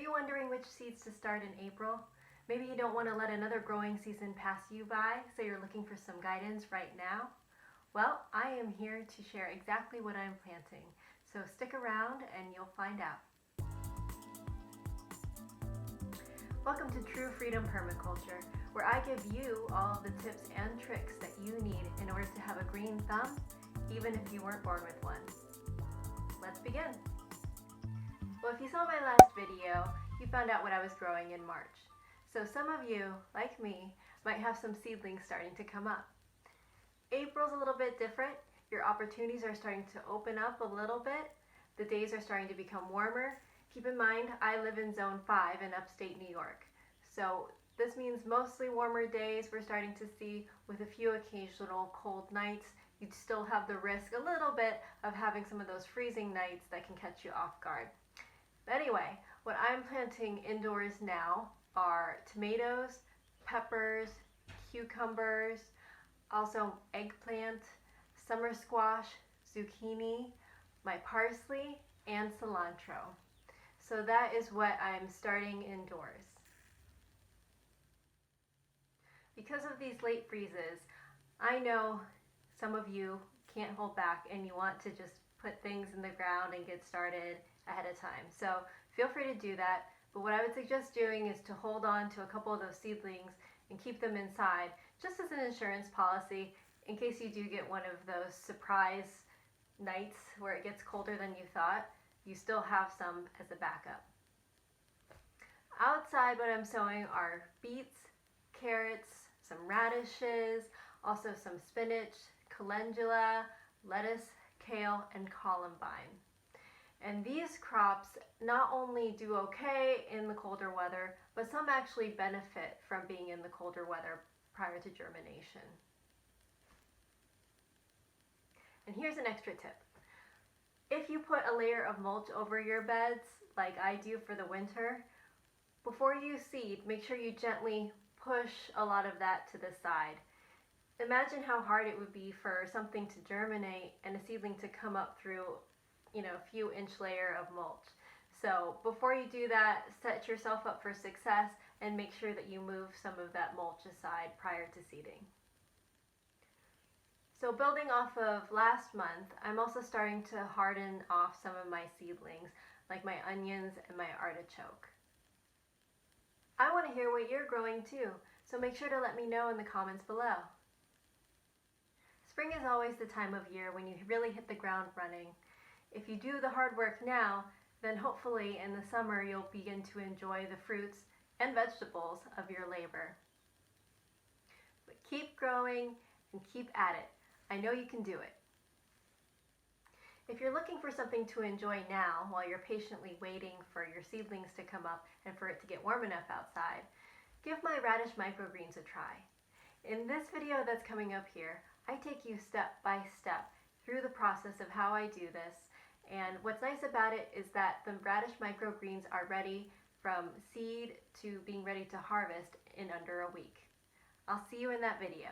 you wondering which seeds to start in April? Maybe you don't want to let another growing season pass you by, so you're looking for some guidance right now? Well, I am here to share exactly what I'm planting, so stick around and you'll find out. Welcome to True Freedom Permaculture, where I give you all of the tips and tricks that you need in order to have a green thumb, even if you weren't born with one. Let's begin. Well, if you saw my last video, you found out what I was growing in March. So some of you, like me, might have some seedlings starting to come up. April's a little bit different. Your opportunities are starting to open up a little bit. The days are starting to become warmer. Keep in mind, I live in Zone 5 in upstate New York. So this means mostly warmer days we're starting to see, with a few occasional cold nights. You'd still have the risk a little bit of having some of those freezing nights that can catch you off guard. But anyway, what I'm planting indoors now are tomatoes, peppers, cucumbers, also eggplant, summer squash, zucchini, my parsley, and cilantro. So that is what I'm starting indoors. Because of these late freezes, I know some of you can't hold back and you want to just put things in the ground and get started ahead of time. So feel free to do that. But what I would suggest doing is to hold on to a couple of those seedlings and keep them inside, just as an insurance policy, in case you do get one of those surprise nights where it gets colder than you thought. You still have some as a backup. Outside, what I'm sowing are beets, carrots, some radishes, also some spinach, calendula, lettuce, kale, and columbine. And these crops not only do okay in the colder weather, but some actually benefit from being in the colder weather prior to germination. And here's an extra tip. If you put a layer of mulch over your beds, like I do for the winter, before you seed, make sure you gently push a lot of that to the side. Imagine how hard it would be for something to germinate and a seedling to come up through, a few inch layer of mulch. So before you do that, set yourself up for success and make sure that you move some of that mulch aside prior to seeding. So building off of last month, I'm also starting to harden off some of my seedlings, like my onions and my artichoke. I want to hear what you're growing too, so make sure to let me know in the comments below. Spring is always the time of year when you really hit the ground running. If you do the hard work now, then hopefully in the summer you'll begin to enjoy the fruits and vegetables of your labor. But keep growing and keep at it. I know you can do it. If you're looking for something to enjoy now while you're patiently waiting for your seedlings to come up and for it to get warm enough outside, give my radish microgreens a try. In this video that's coming up here, I take you step by step through the process of how I do this, and what's nice about it is that the radish microgreens are ready from seed to being ready to harvest in under a week. I'll see you in that video.